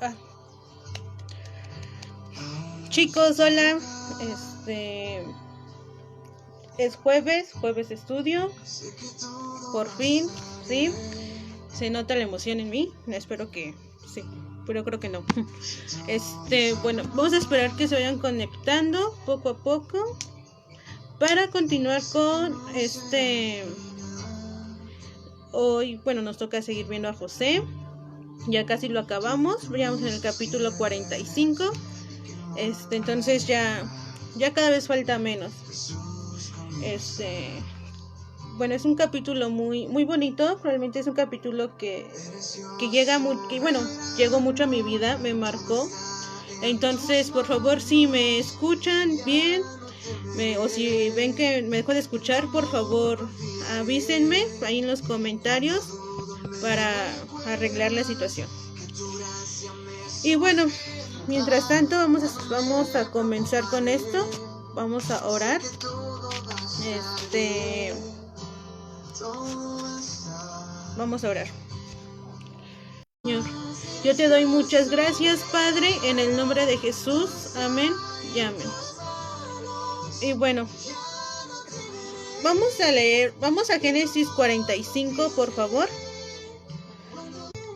Ah. Chicos, hola. Es jueves estudio. Por fin, sí. Se nota la emoción en mí. Espero que sí, pero creo que no. Bueno, vamos a esperar que se vayan conectando poco a poco para continuar con hoy. Bueno, nos toca seguir viendo a José. Ya casi lo acabamos. Veamos en el capítulo 45. Entonces ya cada vez falta menos. Bueno, es un capítulo muy muy bonito. Realmente es un capítulo que llega llegó mucho a mi vida, me marcó. Entonces, por favor, si me escuchan bien, o si ven que me dejo de escuchar, por favor, avísenme ahí en los comentarios para arreglar la situación. Y bueno, mientras tanto vamos a comenzar con esto. Vamos a orar. Vamos a orar. Señor, yo te doy muchas gracias, Padre, en el nombre de Jesús. Amén y amén. Y bueno, vamos a leer, vamos a Génesis 45, por favor.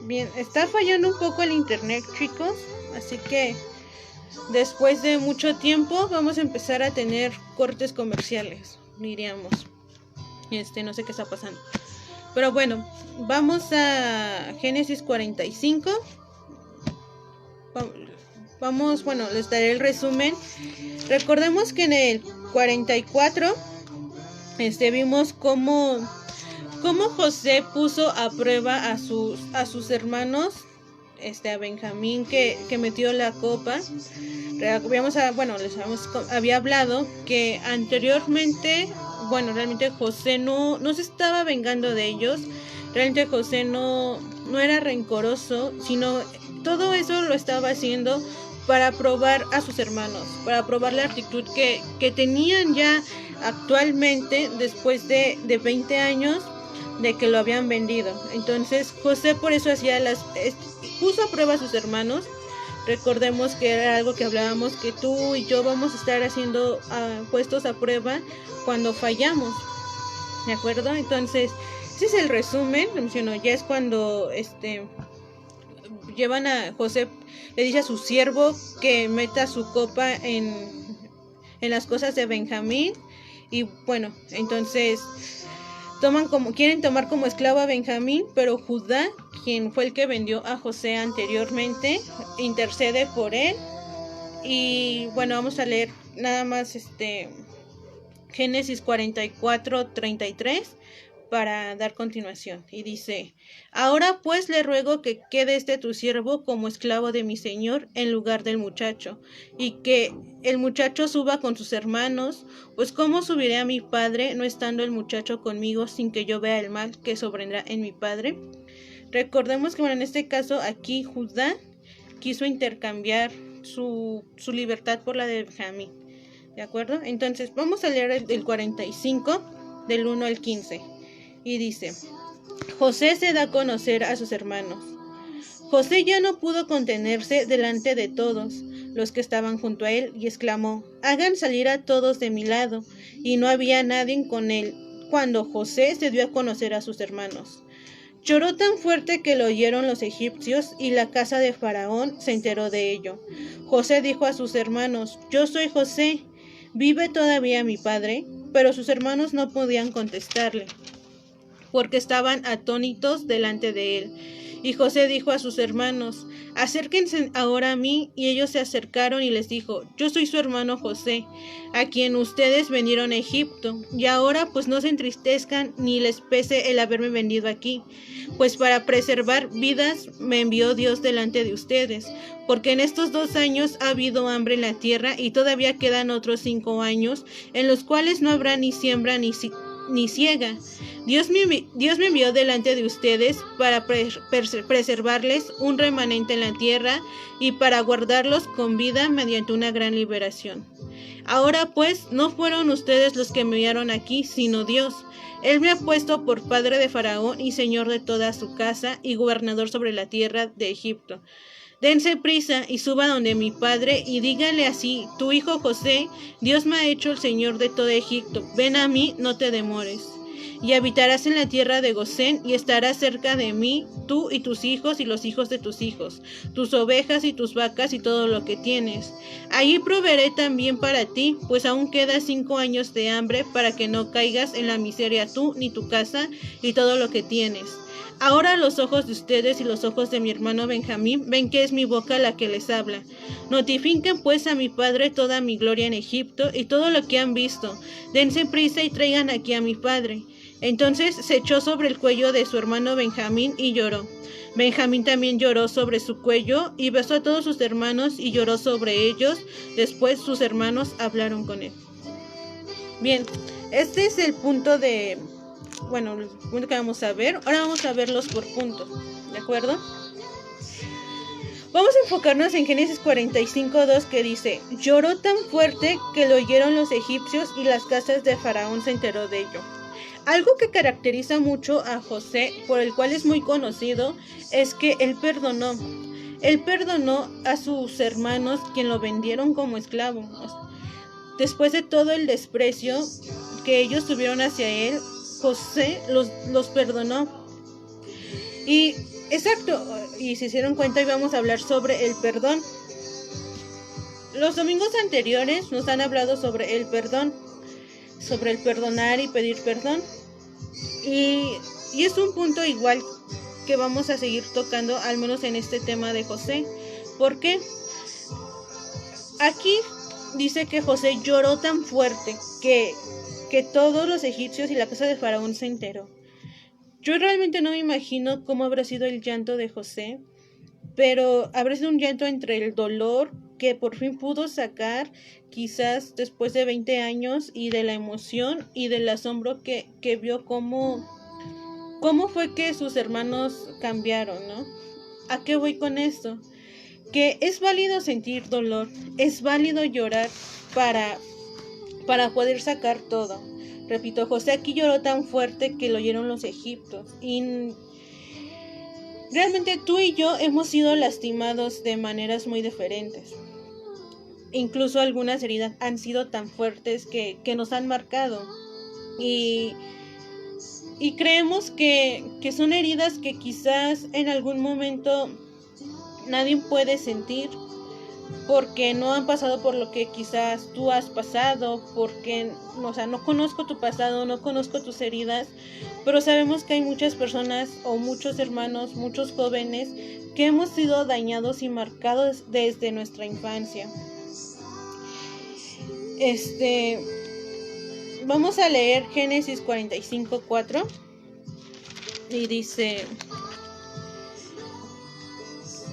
Bien, está fallando un poco el internet, chicos, así que después de mucho tiempo vamos a empezar a tener cortes comerciales, diríamos. No sé qué está pasando. Pero bueno, vamos a Génesis 45. Bueno, les daré el resumen. Recordemos que en el 44 vimos cómo José puso a prueba a sus hermanos, a Benjamín que metió la copa. Había hablado que anteriormente, realmente José no se estaba vengando de ellos. Realmente José no era rencoroso, sino todo eso lo estaba haciendo para probar a sus hermanos, para probar la actitud que tenían ya actualmente después de 20 años de que lo habían vendido. Entonces José por eso puso a prueba a sus hermanos. Recordemos que era algo que hablábamos, que tú y yo vamos a estar haciendo puestos a prueba cuando fallamos, ¿de acuerdo? Entonces ese es el resumen. Ya es cuando llevan a José, le dice a su siervo que meta su copa en las cosas de Benjamín. Y bueno, entonces quieren tomar como esclavo a Benjamín, pero Judá, quien fue el que vendió a José anteriormente, intercede por él. Y bueno, vamos a leer nada más Génesis 44:33 para dar continuación. Y dice: ahora pues le ruego que quede tu siervo como esclavo de mi señor en lugar del muchacho, y que el muchacho suba con sus hermanos, pues cómo subiré a mi padre no estando el muchacho conmigo, sin que yo vea el mal que sobrevendrá en mi padre. Recordemos que en este caso aquí Judá quiso intercambiar su libertad por la de Benjamín, ¿de acuerdo? Entonces vamos a leer el 45 del 1 al 15. Y dice: José se da a conocer a sus hermanos. José ya no pudo contenerse delante de todos los que estaban junto a él, y exclamó: hagan salir a todos de mi lado. Y no había nadie con él cuando José se dio a conocer a sus hermanos. Lloró tan fuerte que lo oyeron los egipcios, y la casa de Faraón se enteró de ello. José dijo a sus hermanos: yo soy José, ¿vive todavía mi padre? Pero sus hermanos no podían contestarle, porque estaban atónitos delante de él. Y José dijo a sus hermanos: acérquense ahora a mí. Y ellos se acercaron y les dijo: yo soy su hermano José, a quien ustedes vendieron a Egipto. Y ahora pues no se entristezcan ni les pese el haberme vendido aquí, pues para preservar vidas me envió Dios delante de ustedes, porque en estos 2 años ha habido hambre en la tierra, y todavía quedan otros 5 años, en los cuales no habrá ni siembra ni siega. Dios me envió delante de ustedes para preservarles un remanente en la tierra, y para guardarlos con vida mediante una gran liberación. Ahora pues no fueron ustedes los que me enviaron aquí, sino Dios. Él me ha puesto por padre de Faraón y señor de toda su casa, y gobernador sobre la tierra de Egipto. Dense prisa y suba donde mi padre y dígale así: tu hijo José, Dios me ha hecho el Señor de todo Egipto. Ven a mí, no te demores. Y habitarás en la tierra de Gosén, y estarás cerca de mí, tú y tus hijos y los hijos de tus hijos, tus ovejas y tus vacas y todo lo que tienes. Allí proveeré también para ti, pues aún queda 5 años de hambre, para que no caigas en la miseria tú, ni tu casa, y todo lo que tienes. Ahora los ojos de ustedes y los ojos de mi hermano Benjamín ven que es mi boca la que les habla. Notifiquen pues a mi padre toda mi gloria en Egipto y todo lo que han visto. Dense prisa y traigan aquí a mi padre. Entonces se echó sobre el cuello de su hermano Benjamín y lloró. Benjamín también lloró sobre su cuello y besó a todos sus hermanos y lloró sobre ellos. Después sus hermanos hablaron con él. Bien, este es el punto el punto que vamos a ver. Ahora vamos a verlos por puntos, ¿de acuerdo? Vamos a enfocarnos en Génesis 45:2, que dice: lloró tan fuerte que lo oyeron los egipcios y las casas de Faraón se enteró de ello. Algo que caracteriza mucho a José, por el cual es muy conocido, es que él perdonó. Él perdonó a sus hermanos, quien lo vendieron como esclavo. Después de todo el desprecio que ellos tuvieron hacia él, José los perdonó. Y exacto, y si se dieron cuenta, íbamos a hablar sobre el perdón. Los domingos anteriores nos han hablado sobre el perdón, sobre el perdonar y pedir perdón. Y es un punto igual que vamos a seguir tocando, al menos en este tema de José. ¿Por qué? Aquí dice que José lloró tan fuerte que todos los egipcios y la casa de Faraón se enteró. Yo realmente no me imagino cómo habrá sido el llanto de José, pero habrá sido un llanto entre el dolor que por fin pudo sacar, quizás después de 20 años, y de la emoción y del asombro que vio cómo fue que sus hermanos cambiaron, ¿no? ¿A qué voy con esto? Que es válido sentir dolor, es válido llorar para poder sacar todo. Repito, José aquí lloró tan fuerte que lo oyeron los egipcios. Y realmente tú y yo hemos sido lastimados de maneras muy diferentes. Incluso algunas heridas han sido tan fuertes que nos han marcado. Y creemos que son heridas que quizás en algún momento nadie puede sentir, porque no han pasado por lo que quizás tú has pasado, porque, no conozco tu pasado, no conozco tus heridas, pero sabemos que hay muchas personas o muchos hermanos, muchos jóvenes que hemos sido dañados y marcados desde nuestra infancia. Vamos a leer Génesis 45:4 y dice: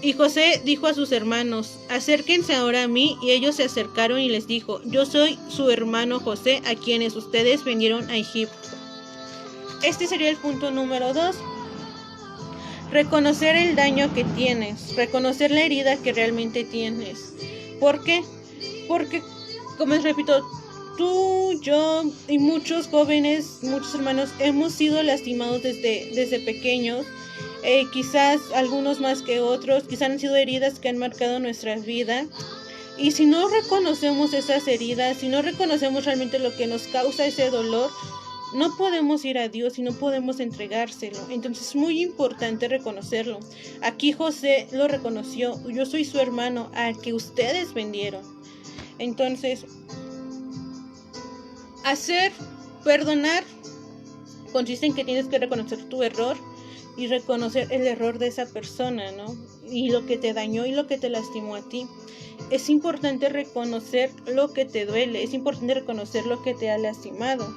y José dijo a sus hermanos: acérquense ahora a mí. Y ellos se acercaron y les dijo: yo soy su hermano José, a quienes ustedes vendieron a Egipto. Este sería el punto número 2. Reconocer el daño que tienes, reconocer la herida que realmente tienes. ¿Por qué? Porque, como les repito, tú, yo y muchos jóvenes, muchos hermanos hemos sido lastimados desde pequeños. Quizás algunos más que otros, quizás han sido heridas que han marcado nuestra vida. Y si no reconocemos esas heridas, si no reconocemos realmente lo que nos causa ese dolor, no podemos ir a Dios y no podemos entregárselo. Entonces es muy importante reconocerlo. Aquí José lo reconoció: yo soy su hermano al que ustedes vendieron. Entonces, perdonar consiste en que tienes que reconocer tu error y reconocer el error de esa persona, ¿no? Y lo que te dañó y lo que te lastimó a ti. Es importante reconocer lo que te duele, es importante reconocer lo que te ha lastimado.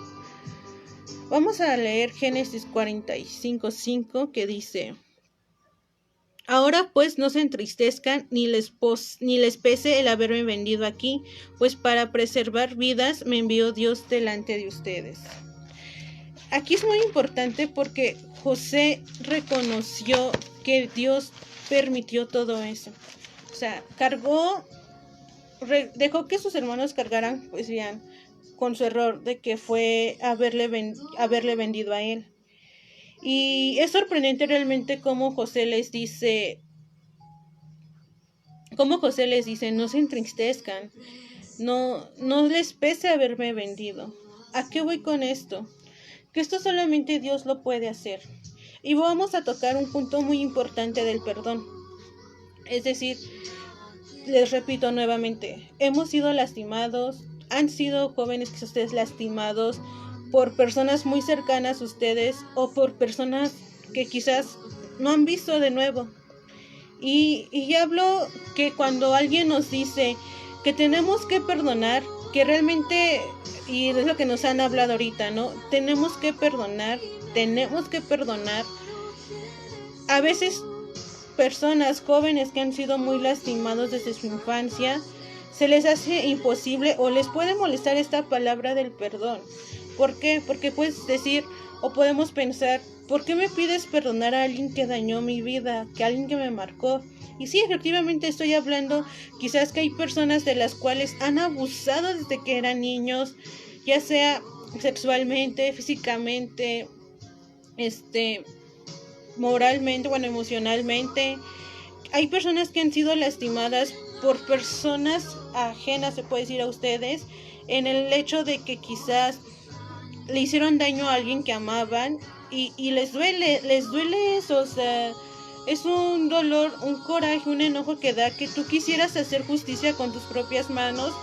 Vamos a leer Génesis 45:5, que dice: ahora pues no se entristezcan ni les pese el haberme vendido aquí, pues para preservar vidas me envió Dios delante de ustedes. Aquí es muy importante porque José reconoció que Dios permitió todo eso. O sea, dejó que sus hermanos cargaran, pues bien, con su error de que fue haberle vendido a él. Y es sorprendente realmente cómo José les dice: como José les dice, no se entristezcan, no les pese haberme vendido. ¿A qué voy con esto? Que esto solamente Dios lo puede hacer. Y vamos a tocar un punto muy importante del perdón. Es decir, les repito nuevamente, hemos sido lastimados, han sido jóvenes que ustedes lastimados por personas muy cercanas a ustedes o por personas que quizás no han visto de nuevo. Y hablo que cuando alguien nos dice que tenemos que perdonar, que realmente, y es lo que nos han hablado ahorita, ¿no? Tenemos que perdonar. A veces personas jóvenes que han sido muy lastimados desde su infancia, se les hace imposible o les puede molestar esta palabra del perdón. ¿Por qué? Porque puedes decir o podemos pensar, ¿por qué me pides perdonar a alguien que dañó mi vida, que alguien que me marcó? Y sí, efectivamente estoy hablando, quizás que hay personas de las cuales han abusado desde que eran niños, ya sea sexualmente, físicamente, moralmente, emocionalmente. Hay personas que han sido lastimadas por personas ajenas, se puede decir, a ustedes, en el hecho de que quizás le hicieron daño a alguien que amaban y les duele eso, o sea, es un dolor, un coraje, un enojo que da que tú quisieras hacer justicia con tus propias manos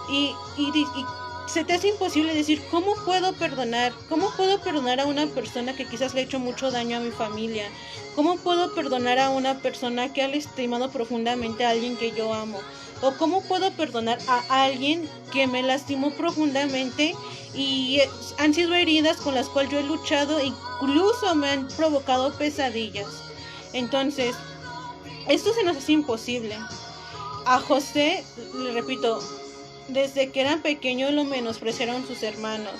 y se te hace imposible decir, ¿cómo puedo perdonar? ¿Cómo puedo perdonar a una persona que quizás le ha hecho mucho daño a mi familia? ¿Cómo puedo perdonar a una persona que ha lastimado profundamente a alguien que yo amo? ¿O cómo puedo perdonar a alguien que me lastimó profundamente y han sido heridas con las cuales yo he luchado, incluso me han provocado pesadillas? Entonces, esto se nos hace imposible. A José, le repito, desde que eran pequeños lo menospreciaron sus hermanos,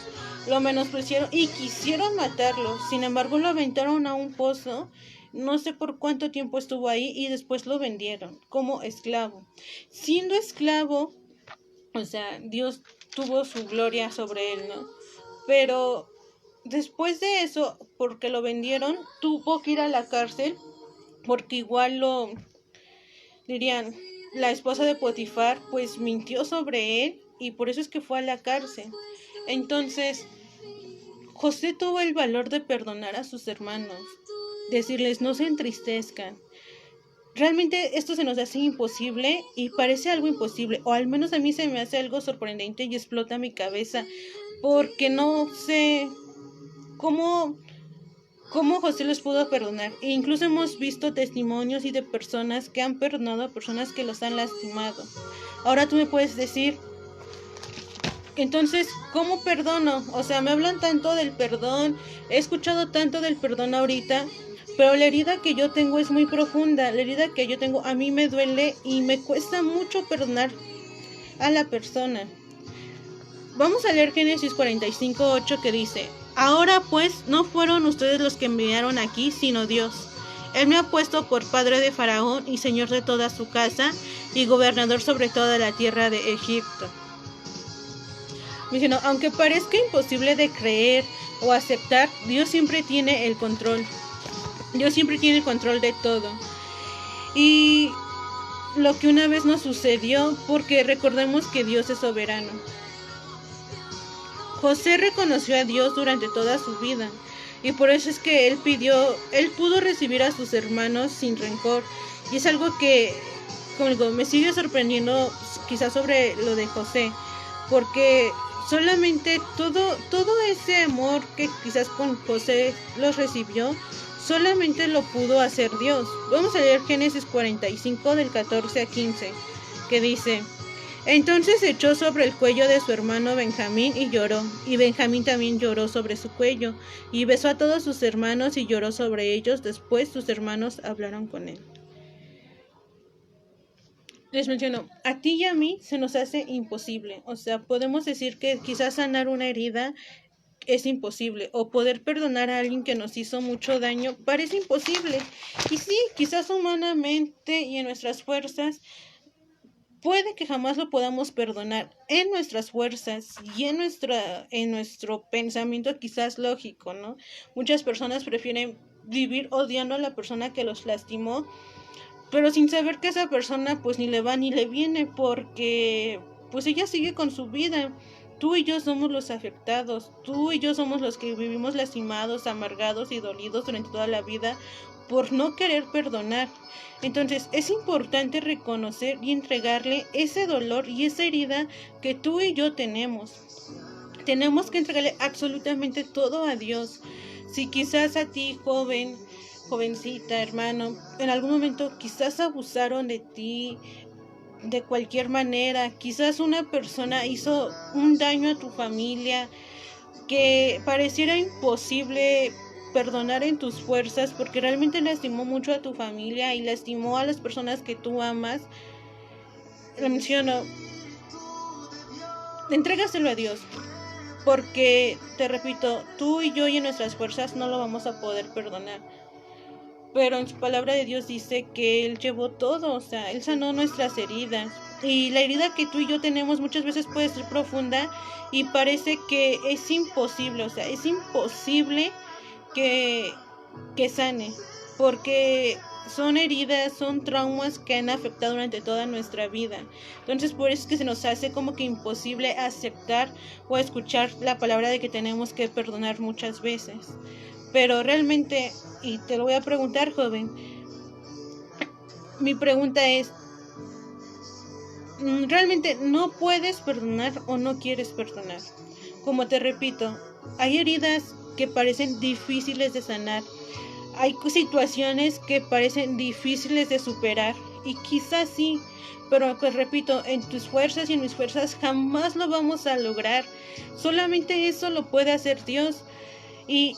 lo menospreciaron y quisieron matarlo. Sin embargo, lo aventaron a un pozo, no sé por cuánto tiempo estuvo ahí, y después lo vendieron como esclavo. Siendo esclavo, o sea, Dios tuvo su gloria sobre él, ¿no? Pero después de eso, porque lo vendieron, tuvo que ir a la cárcel, porque igual lo dirían, la esposa de Potifar pues mintió sobre él y por eso es que fue a la cárcel. Entonces, José tuvo el valor de perdonar a sus hermanos, decirles no se entristezcan. Realmente esto se nos hace imposible y parece algo imposible, o al menos a mí se me hace algo sorprendente y explota mi cabeza, porque no sé cómo José los pudo perdonar. E incluso hemos visto testimonios y de personas que han perdonado a personas que los han lastimado. Ahora tú me puedes decir, entonces, ¿cómo perdono? O sea, me hablan tanto del perdón, he escuchado tanto del perdón ahorita, pero la herida que yo tengo es muy profunda. La herida que yo tengo a mí me duele y me cuesta mucho perdonar a la persona. Vamos a leer Génesis 45:8 que dice: ahora pues no fueron ustedes los que me enviaron aquí, sino Dios. Él me ha puesto por padre de Faraón y señor de toda su casa y gobernador sobre toda la tierra de Egipto. Diciendo, aunque parezca imposible de creer o aceptar, Dios siempre tiene el control. Dios siempre tiene el control de todo. Y lo que una vez nos sucedió, porque recordemos que Dios es soberano. José reconoció a Dios durante toda su vida y por eso es que él pudo recibir a sus hermanos sin rencor, y es algo que como me sigue sorprendiendo quizás sobre lo de José, porque solamente todo ese amor que quizás con José los recibió, solamente lo pudo hacer Dios. Vamos a leer Génesis 45 del 14 a 15 que dice: entonces se echó sobre el cuello de su hermano Benjamín y lloró, y Benjamín también lloró sobre su cuello, y besó a todos sus hermanos y lloró sobre ellos. Después sus hermanos hablaron con él. Les menciono, a ti y a mí se nos hace imposible. O sea, podemos decir que quizás sanar una herida es imposible, o poder perdonar a alguien que nos hizo mucho daño parece imposible. Y sí, quizás humanamente y en nuestras fuerzas puede que jamás lo podamos perdonar, en nuestras fuerzas y en nuestro pensamiento quizás lógico, ¿no? Muchas personas prefieren vivir odiando a la persona que los lastimó, pero sin saber que esa persona pues ni le va ni le viene, porque pues ella sigue con su vida. Tú y yo somos los afectados, tú y yo somos los que vivimos lastimados, amargados y dolidos durante toda la vida por no querer perdonar. Entonces es importante reconocer y entregarle ese dolor y esa herida que tú y yo tenemos. Tenemos que entregarle absolutamente todo a Dios. Si quizás a ti, joven, jovencita, hermano, en algún momento quizás abusaron de ti de cualquier manera, quizás una persona hizo un daño a tu familia que pareciera imposible perdonar en tus fuerzas porque realmente lastimó mucho a tu familia y lastimó a las personas que tú amas. Lo menciono, entrégaselo a Dios, porque te repito, tú y yo y en nuestras fuerzas no lo vamos a poder perdonar. Pero en su palabra de Dios dice que Él llevó todo, o sea, Él sanó nuestras heridas. Y la herida que tú y yo tenemos muchas veces puede ser profunda y parece que es imposible, o sea, es imposible que sane, porque son heridas, son traumas que han afectado durante toda nuestra vida. Entonces por eso es que se nos hace como que imposible aceptar o escuchar la palabra de que tenemos que perdonar muchas veces. Pero realmente, y te lo voy a preguntar, joven, mi pregunta es, ¿realmente no puedes perdonar o no quieres perdonar? Como te repito, hay heridas que parecen difíciles de sanar, hay situaciones que parecen difíciles de superar, y quizás sí, pero pues repito, en tus fuerzas y en mis fuerzas jamás lo vamos a lograr. Solamente eso lo puede hacer Dios. Y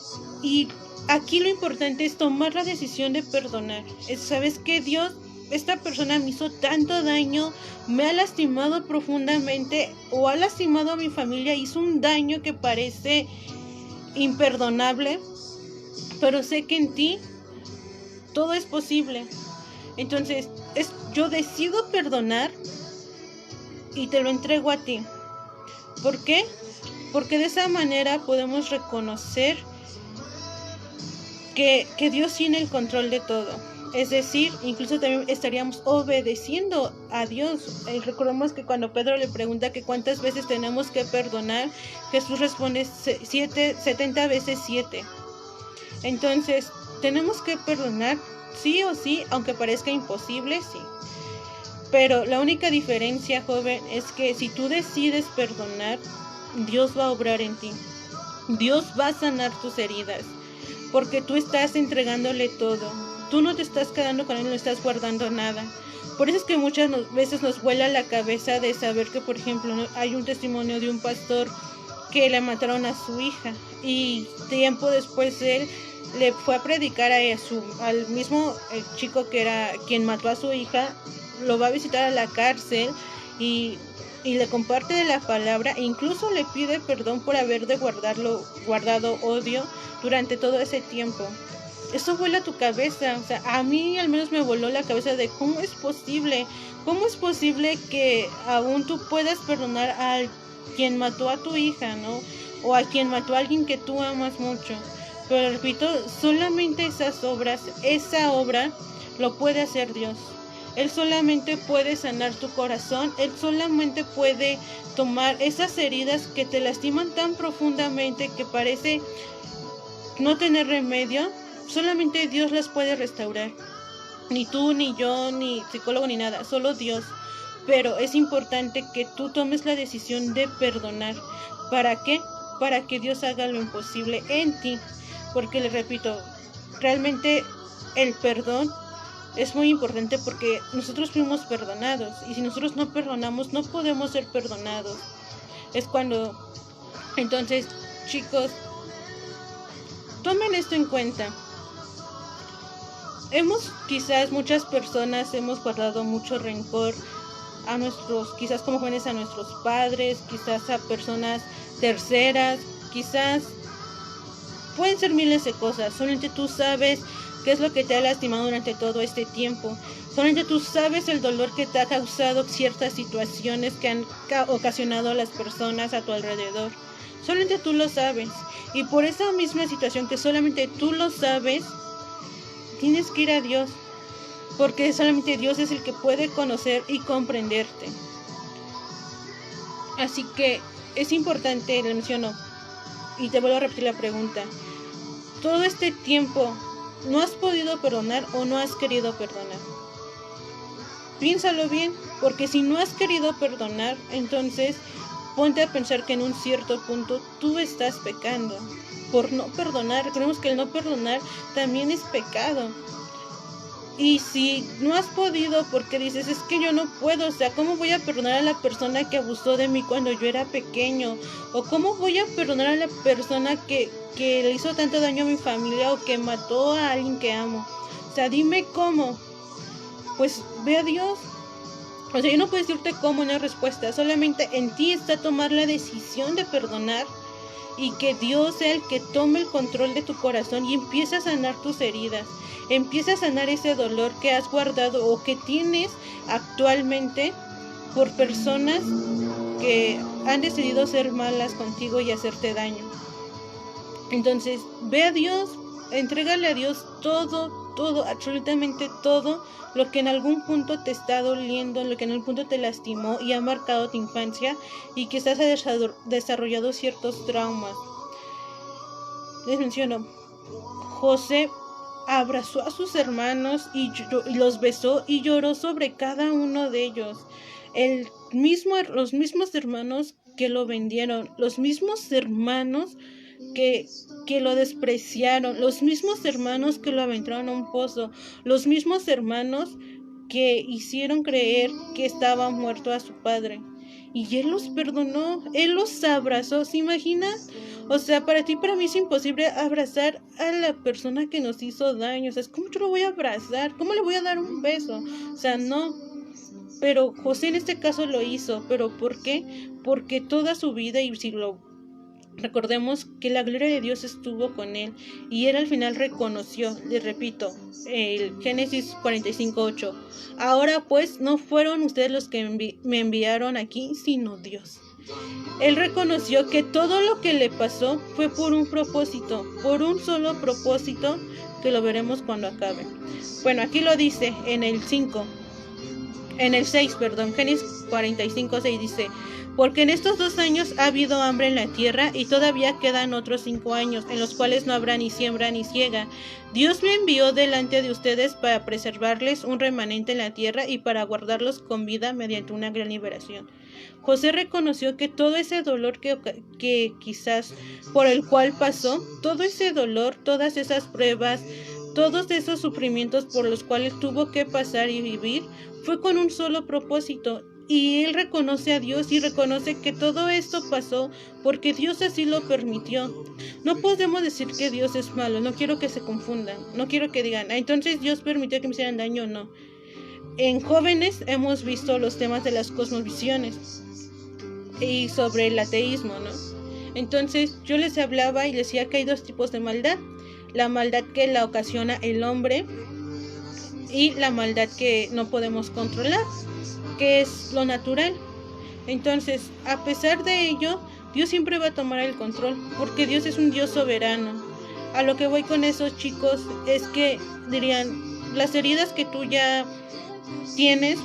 aquí lo importante es tomar la decisión de perdonar. ¿Sabes qué, Dios? Esta persona me hizo tanto daño, me ha lastimado profundamente o ha lastimado a mi familia, hizo un daño que parece imperdonable, pero sé que en ti todo es posible. Entonces, yo decido perdonar y te lo entrego a ti. ¿Por qué? Porque de esa manera podemos reconocer que Dios tiene el control de todo. Es decir, incluso también estaríamos obedeciendo a Dios. Recordemos que cuando Pedro le pregunta que cuántas veces tenemos que perdonar, Jesús responde 70 veces 7. Entonces, tenemos que perdonar sí o sí, aunque parezca imposible, sí. Pero la única diferencia, joven, es que si tú decides perdonar, Dios va a obrar en ti. Dios va a sanar tus heridas, porque tú estás entregándole todo. Tú no te estás quedando con Él, no estás guardando nada. Por eso es que muchas veces nos vuela la cabeza de saber que, por ejemplo, hay un testimonio de un pastor que le mataron a su hija y tiempo después él le fue a predicar al mismo chico que era quien mató a su hija, lo va a visitar a la cárcel y le comparte de la palabra e incluso le pide perdón por haber de guardado odio durante todo ese tiempo. Eso vuela tu cabeza, o sea, a mí al menos me voló la cabeza de cómo es posible que aún tú puedas perdonar a quien mató a tu hija, ¿no? O a quien mató a alguien que tú amas mucho. Pero repito, solamente esa obra lo puede hacer Dios. Él solamente puede sanar tu corazón, Él solamente puede tomar esas heridas que te lastiman tan profundamente que parece no tener remedio. Solamente Dios las puede restaurar. Ni tú, ni yo, ni psicólogo, ni nada, solo Dios. Pero es importante que tú tomes la decisión de perdonar. ¿Para qué? Para que Dios haga lo imposible en ti. Porque le repito, realmente el perdón es muy importante porque nosotros fuimos perdonados. Y si nosotros no perdonamos, no podemos ser perdonados. Es cuando... Entonces, chicos, tomen esto en cuenta. Quizás muchas personas hemos guardado mucho rencor a quizás como jóvenes a nuestros padres, quizás a personas terceras, quizás pueden ser miles de cosas. Solamente tú sabes qué es lo que te ha lastimado durante todo este tiempo. Solamente tú sabes el dolor que te ha causado ciertas situaciones que han ocasionado a las personas a tu alrededor. Solamente tú lo sabes. Y por esa misma situación que solamente tú lo sabes, tienes que ir a Dios, porque solamente Dios es el que puede conocer y comprenderte. Así que es importante, le menciono, y te vuelvo a repetir la pregunta. Todo este tiempo, ¿no has podido perdonar o no has querido perdonar? Piénsalo bien, porque si no has querido perdonar, entonces ponte a pensar que en un cierto punto tú estás pecando por no perdonar. Recordemos que el no perdonar también es pecado. Y si no has podido porque dices, es que yo no puedo, o sea, ¿cómo voy a perdonar a la persona que abusó de mí cuando yo era pequeño? ¿O cómo voy a perdonar a la persona que le hizo tanto daño a mi familia o que mató a alguien que amo? O sea, dime cómo. Pues ve a Dios. O sea, yo no puedo decirte cómo, una respuesta. Solamente en ti está tomar la decisión de perdonar y que Dios sea el que tome el control de tu corazón y empiece a sanar tus heridas. Empieza a sanar ese dolor que has guardado o que tienes actualmente por personas que han decidido ser malas contigo y hacerte daño. Entonces, ve a Dios, entrégale a Dios todo, absolutamente todo lo que en algún punto te está doliendo, lo que en algún punto te lastimó y ha marcado tu infancia y quizás has desarrollado ciertos traumas. Les menciono, José abrazó a sus hermanos y los besó y lloró sobre cada uno de ellos. Los mismos hermanos que lo vendieron, los mismos hermanos que lo despreciaron, los mismos hermanos que lo aventaron a un pozo, los mismos hermanos que hicieron creer que estaba muerto a su padre. Y él los perdonó, él los abrazó, ¿se imaginas? O sea, para ti, para mí es imposible abrazar a la persona que nos hizo daño. O sea, ¿cómo yo lo voy a abrazar? ¿Cómo le voy a dar un beso? O sea, no. Pero José en este caso lo hizo. ¿Pero por qué? Porque toda su vida, y si lo recordemos, que la gloria de Dios estuvo con él y él al final reconoció, les repito, el Génesis 45:8, ahora pues no fueron ustedes los que me enviaron aquí, sino Dios. Él reconoció que todo lo que le pasó fue por un propósito, por un solo propósito, que lo veremos cuando acabe. Bueno, aquí lo dice en el 6, Génesis 45:6 dice: porque en estos 2 años ha habido hambre en la tierra y todavía quedan otros 5 años en los cuales no habrá ni siembra ni siega. Dios me envió delante de ustedes para preservarles un remanente en la tierra y para guardarlos con vida mediante una gran liberación. José reconoció que todo ese dolor que quizás por el cual pasó, todo ese dolor, todas esas pruebas, todos esos sufrimientos por los cuales tuvo que pasar y vivir, fue con un solo propósito. Y él reconoce a Dios y reconoce que todo esto pasó porque Dios así lo permitió. No podemos decir que Dios es malo, no quiero que se confundan, no quiero que digan, entonces Dios permitió que me hicieran daño, no. En jóvenes hemos visto los temas de las cosmovisiones y sobre el ateísmo, ¿no? Entonces yo les hablaba y les decía que hay 2 tipos de maldad: la maldad que la ocasiona el hombre y la maldad que no podemos controlar, que es lo natural. Entonces, a pesar de ello, Dios siempre va a tomar el control, porque Dios es un Dios soberano. A lo que voy con eso, chicos, es que dirían, las heridas que tú ya tienes,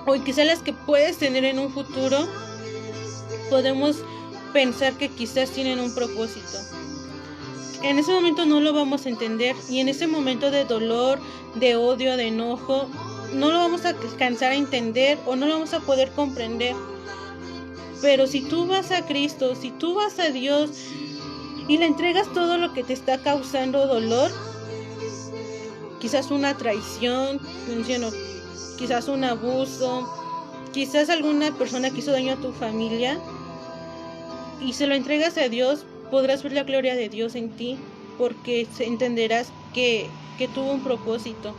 o quizás las que puedes tener en un futuro, podemos pensar que quizás tienen un propósito. En ese momento no lo vamos a entender, y en ese momento de dolor, de odio, de enojo, no lo vamos a alcanzar a entender o no lo vamos a poder comprender. Pero si tú vas a Cristo, si tú vas a Dios y le entregas todo lo que te está causando dolor, quizás una traición, quizás un abuso, quizás alguna persona que hizo daño a tu familia, y se lo entregas a Dios, podrás ver la gloria de Dios en ti, porque entenderás que tuvo un propósito.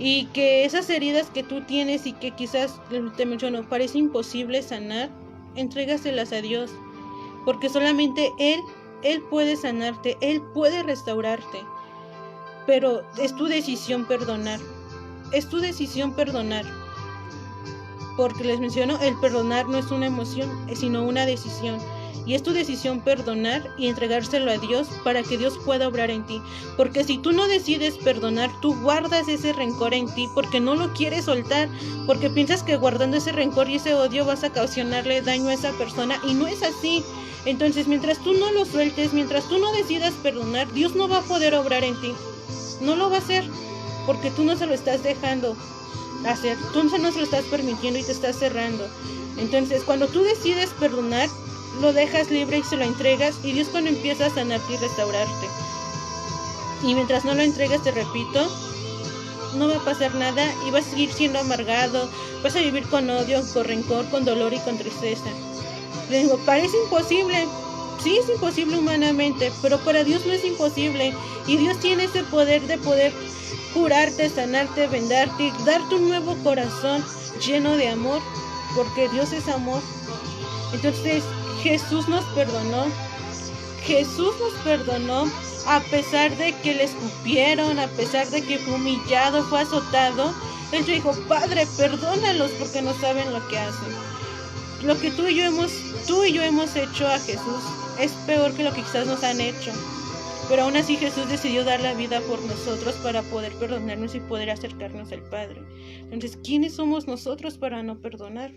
Y que esas heridas que tú tienes y que quizás, te menciono, parece imposible sanar, entrégaselas a Dios, porque solamente Él puede sanarte, Él puede restaurarte. Pero es tu decisión perdonar, es tu decisión perdonar, porque les menciono, el perdonar no es una emoción, sino una decisión. Y es tu decisión perdonar y entregárselo a Dios para que Dios pueda obrar en ti. Porque si tú no decides perdonar, tú guardas ese rencor en ti porque no lo quieres soltar, porque piensas que guardando ese rencor y ese odio vas a ocasionarle daño a esa persona, y no es así. Entonces, mientras tú no lo sueltes, mientras tú no decidas perdonar, Dios no va a poder obrar en ti. No lo va a hacer porque tú no se lo estás dejando hacer, tú no se lo estás permitiendo y te estás cerrando. Entonces, cuando tú decides perdonar, lo dejas libre y se lo entregas, y Dios cuando empieza a sanarte y restaurarte. Y mientras no lo entregas, te repito, no va a pasar nada y vas a seguir siendo amargado, vas a vivir con odio, con rencor, con dolor y con tristeza. Le digo, parece imposible. Sí, es imposible humanamente, pero para Dios no es imposible. Y Dios tiene ese poder de poder curarte, sanarte, vendarte y darte un nuevo corazón lleno de amor, porque Dios es amor. Entonces, Jesús nos perdonó. Jesús nos perdonó a pesar de que le escupieron, a pesar de que fue humillado, fue azotado. Él dijo, Padre, perdónalos porque no saben lo que hacen. Lo que tú y yo hemos hecho a Jesús es peor que lo que quizás nos han hecho. Pero aún así Jesús decidió dar la vida por nosotros para poder perdonarnos y poder acercarnos al Padre. Entonces, ¿quiénes somos nosotros para no perdonar?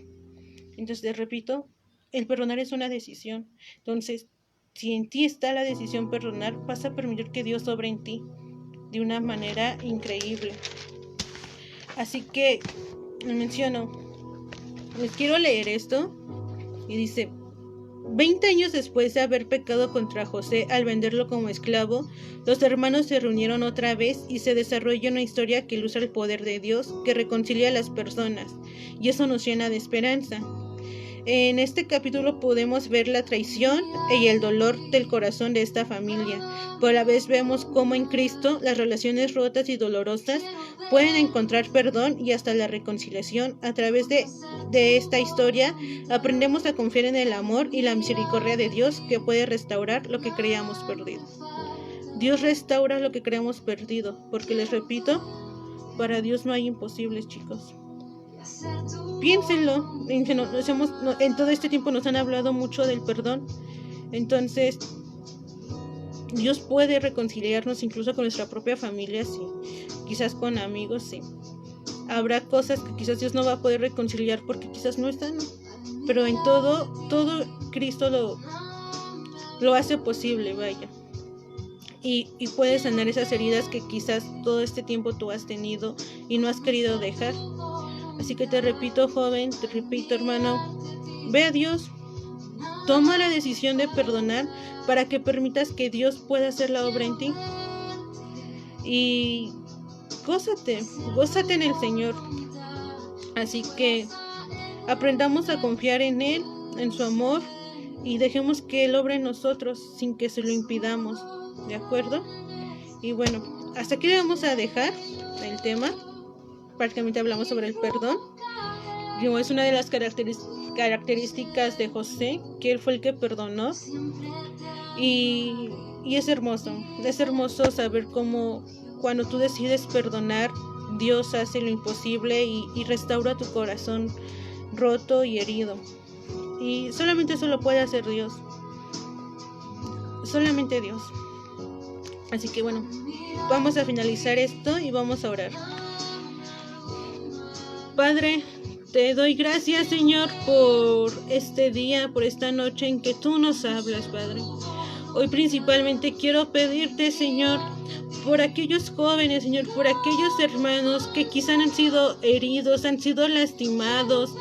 Entonces, te repito, el perdonar es una decisión. Entonces, si en ti está la decisión perdonar, vas a permitir que Dios obre en ti de una manera increíble. Así que, les quiero leer esto. Y dice, 20 años después de haber pecado contra José al venderlo como esclavo, los hermanos se reunieron otra vez y se desarrolla una historia que ilustra el poder de Dios que reconcilia a las personas, y eso nos llena de esperanza. En este capítulo podemos ver la traición y el dolor del corazón de esta familia, pero a la vez vemos cómo en Cristo las relaciones rotas y dolorosas pueden encontrar perdón y hasta la reconciliación. A través de esta historia aprendemos a confiar en el amor y la misericordia de Dios, que puede restaurar lo que creíamos perdido. Dios restaura lo que creíamos perdido, porque les repito, para Dios no hay imposibles, chicos. Piénsenlo, en todo este tiempo nos han hablado mucho del perdón. Entonces, Dios puede reconciliarnos incluso con nuestra propia familia, sí. Quizás con amigos, sí. Habrá cosas que quizás Dios no va a poder reconciliar porque quizás no están, pero en todo Cristo lo hace posible, vaya. Y puede sanar esas heridas que quizás todo este tiempo tú has tenido y no has querido dejar. Así que te repito, joven, te repito, hermano, ve a Dios, toma la decisión de perdonar para que permitas que Dios pueda hacer la obra en ti. Y gózate en el Señor. Así que aprendamos a confiar en Él, en su amor, y dejemos que Él obre en nosotros sin que se lo impidamos, ¿de acuerdo? Y bueno, hasta aquí le vamos a dejar el tema. Prácticamente hablamos sobre el perdón. Es una de las características de José, que él fue el que perdonó. Y es hermoso saber cómo cuando tú decides perdonar, Dios hace lo imposible y restaura tu corazón roto y herido. Y solamente eso lo puede hacer Dios. Solamente Dios. Así que bueno, vamos a finalizar esto y vamos a orar. Padre, te doy gracias, Señor, por este día, por esta noche en que tú nos hablas, Padre. Hoy principalmente quiero pedirte, Señor, por aquellos jóvenes, Señor, por aquellos hermanos que quizás han sido heridos, han sido lastimados,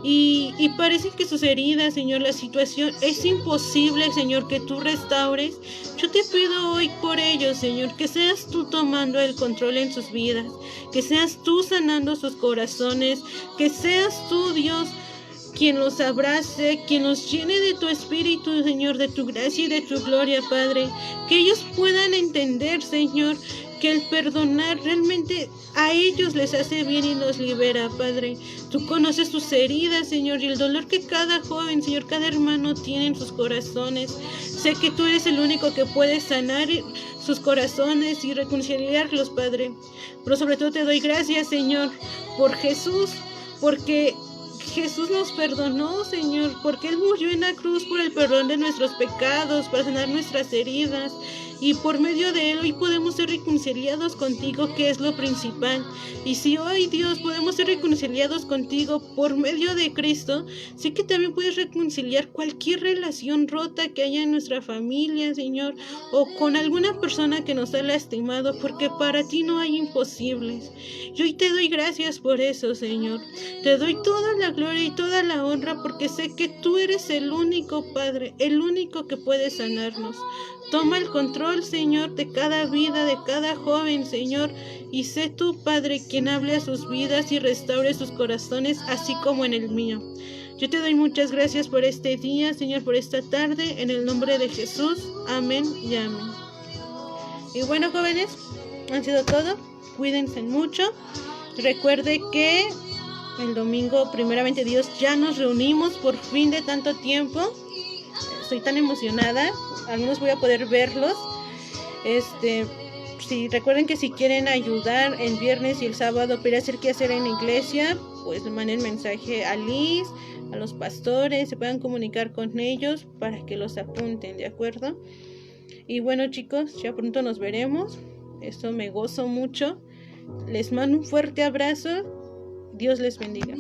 y parece que sus heridas, Señor, la situación es imposible, Señor, que tú restaures. Yo te pido hoy por ellos, Señor, que seas tú tomando el control en sus vidas, que seas tú sanando sus corazones, que seas tú, Dios, quien los abrace, quien los llene de tu espíritu, Señor, de tu gracia y de tu gloria, Padre. Que ellos puedan entender, Señor, que el perdonar realmente a ellos les hace bien y los libera, Padre. Tú conoces sus heridas, Señor, y el dolor que cada joven, Señor, cada hermano tiene en sus corazones. Sé que tú eres el único que puede sanar sus corazones y reconciliarlos, Padre. Pero sobre todo te doy gracias, Señor, por Jesús, porque Jesús nos perdonó, Señor, porque Él murió en la cruz por el perdón de nuestros pecados, para sanar nuestras heridas. Y por medio de Él hoy podemos ser reconciliados contigo, que es lo principal. Y si hoy, Dios, podemos ser reconciliados contigo por medio de Cristo, sé que también puedes reconciliar cualquier relación rota que haya en nuestra familia, Señor, o con alguna persona que nos ha lastimado, porque para ti no hay imposibles. Yo hoy te doy gracias por eso, Señor. Te doy toda la gloria y toda la honra, porque sé que tú eres el único Padre, el único que puede sanarnos. Toma el control, Señor, de cada vida, de cada joven, Señor, y sé tú, Padre, quien hable a sus vidas y restaure sus corazones, así como en el mío. Yo te doy muchas gracias por este día, Señor, por esta tarde, en el nombre de Jesús. Amén y amén. Y bueno, jóvenes, han sido todo. Cuídense mucho. Recuerde que el domingo, primeramente Dios, ya nos reunimos por fin de tanto tiempo. Estoy tan emocionada. Al menos voy a poder verlos. Sí, recuerden que si quieren ayudar el viernes y el sábado para hacer qué hacer en la iglesia, pues manden mensaje a Liz, a los pastores, se puedan comunicar con ellos para que los apunten, ¿de acuerdo? Y bueno, chicos, ya pronto nos veremos. Esto me gozo mucho. Les mando un fuerte abrazo. Dios les bendiga.